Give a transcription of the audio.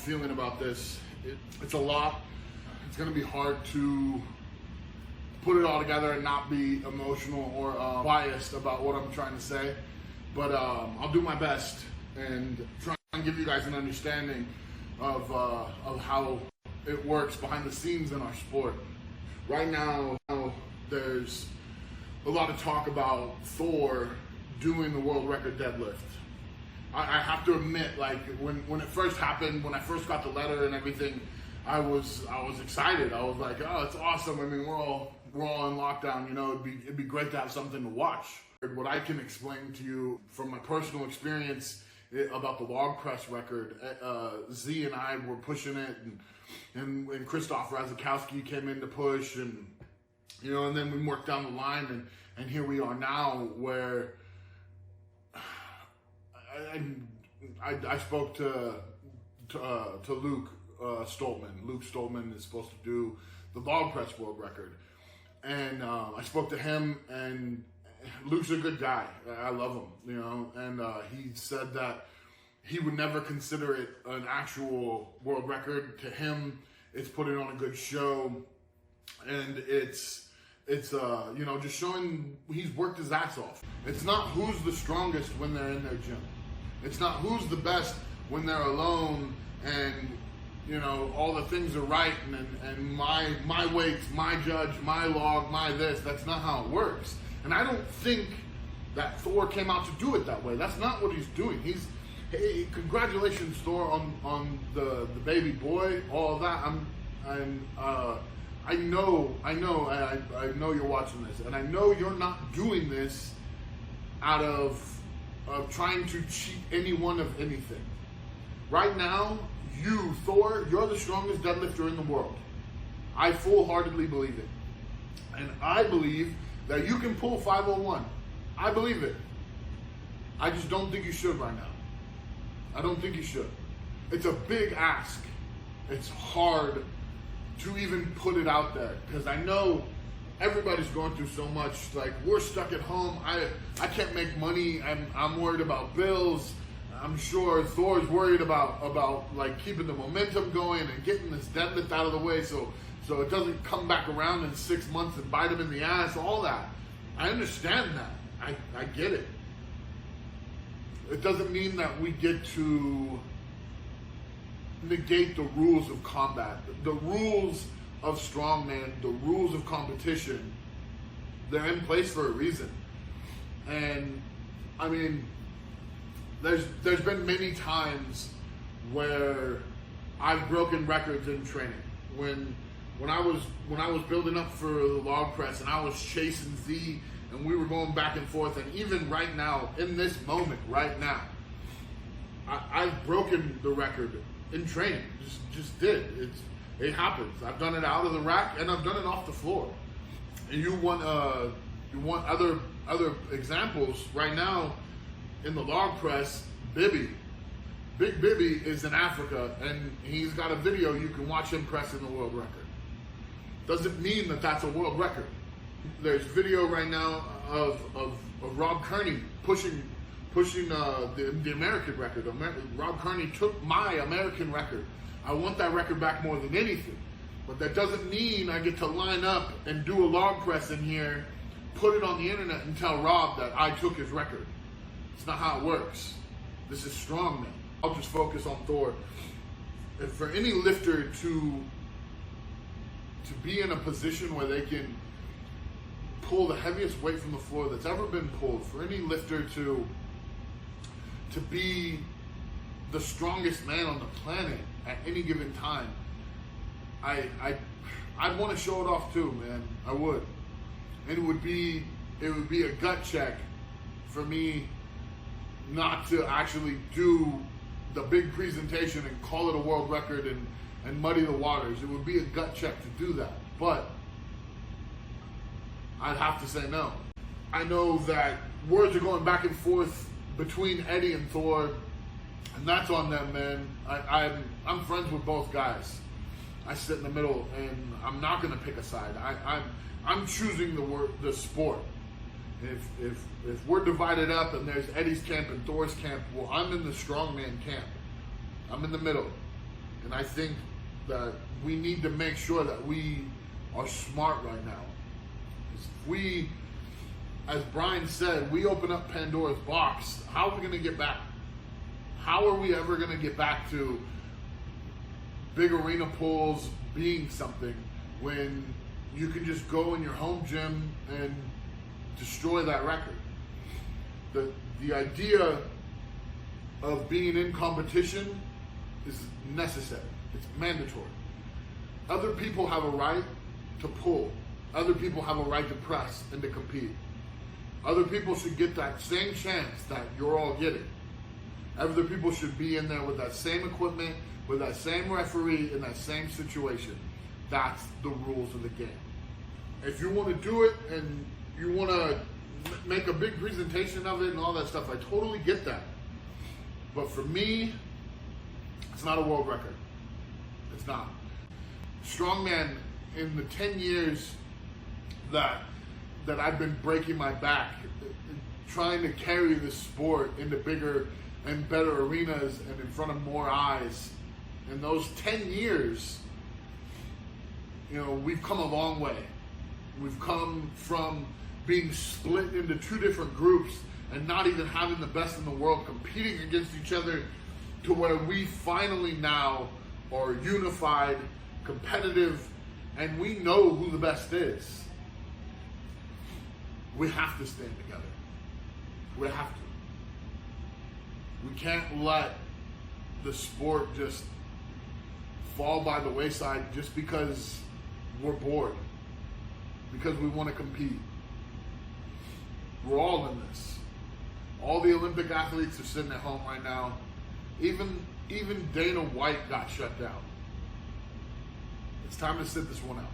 feeling about this. It's a lot. It's going to be hard to put it all together and not be emotional or biased about what I'm trying to say. But I'll do my best and try and give you guys an understanding of how it works behind the scenes in our sport. Right now, there's a lot of talk about Thor doing the world record deadlift. I have to admit, like when it first happened, when I first got the letter and everything, I was excited. I was like, oh, it's awesome. I mean, we're all in lockdown. You know, it'd be great to have something to watch. What I can explain to you from my personal experience about the log press record, Z and I were pushing it, and Christoph Razakowski came in to push, and you know, and then we worked down the line, and here we are now, where I spoke to Luke Stoltman. Luke Stoltman is supposed to do the log press world record, and I spoke to him, and Luke's a good guy. I love him, you know, and he said that he would never consider it an actual world record. To him, it's putting on a good show, and it's you know, just showing he's worked his ass off. It's not who's the strongest when they're in their gym. It's not who's the best when they're alone and, you know, all the things are right and my weights, my judge, my log, my this. That's not how it works. And I don't think that Thor came out to do it that way. That's not what he's doing. Hey, congratulations, Thor, on the baby boy, all of that. I know you're watching this, and I know you're not doing this out of trying to cheat anyone of anything. Right now, you, Thor, you're the strongest deadlifter in the world. I full-heartedly believe it. And I believe that you can pull 501. I believe it. I just don't think you should right now. I don't think you should. It's a big ask. It's hard to even put it out there, because I know everybody's going through so much. Like, we're stuck at home. I can't make money. I'm worried about bills. I'm sure Thor's worried about like keeping the momentum going and getting this deadlift out of the way so it doesn't come back around in 6 months and bite him in the ass. All that. I understand that. I get it. It doesn't mean that we get to negate the rules of combat, the rules of strongman, the rules of competition. They're in place for a reason. And I mean, there's been many times where I've broken records in training. When I was building up for the log press and I was chasing Z and we were going back and forth, and even right now, in this moment, right now, I've broken the record in training. Just did. It happens. I've done it out of the rack and I've done it off the floor. And you want other examples right now in the log press. Big Bibby is in Africa, and he's got a video you can watch him pressing the world record. Doesn't mean that that's a world record. There's video right now of Rob Kearney pushing the American record. Rob Kearney took my American record. I want that record back more than anything. But that doesn't mean I get to line up and do a log press in here, put it on the internet, and tell Rob that I took his record. It's not how it works. This is strongman. I'll just focus on Thor. And for any lifter to be in a position where they can pull the heaviest weight from the floor that's ever been pulled, for any lifter to be the strongest man on the planet at any given time, I'd want to show it off too, man. I would. And it would be a gut check for me not to actually do the big presentation and call it a world record and muddy the waters. It would be a gut check to do that. But I'd have to say no. I know that words are going back and forth between Eddie and Thor, and that's on them, man. I'm friends with both guys. I sit in the middle, and I'm not going to pick a side. I'm choosing the sport. If we're divided up and there's Eddie's camp and Thor's camp, well, I'm in the strongman camp. I'm in the middle. And I think that we need to make sure that we are smart right now. If we, as Brian said, we open up Pandora's box, how are we going to get back? How are we ever going to get back to big arena pools being something when you can just go in your home gym and destroy that record? The idea of being in competition is necessary. It's mandatory. Other people have a right to pull. Other people have a right to press and to compete. Other people should get that same chance that you're all getting. Other people should be in there with that same equipment, with that same referee, in that same situation. That's the rules of the game. If you want to do it and you want to make a big presentation of it and all that stuff, I totally get that. But for me, it's not a world record. It's not. Strongman, in the 10 years that I've been breaking my back, trying to carry this sport into bigger and better arenas and in front of more eyes, in those 10 years, we've come a long way. We've come from being split into two different groups and not even having the best in the world competing against each other to where we finally now are unified, competitive, and we know who the best is. We have to stand together. We have to. We can't let the sport just fall by the wayside just because we're bored, because we want to compete. We're all in this. All the Olympic athletes are sitting at home right now. Even Dana White got shut down. It's time to sit this one out.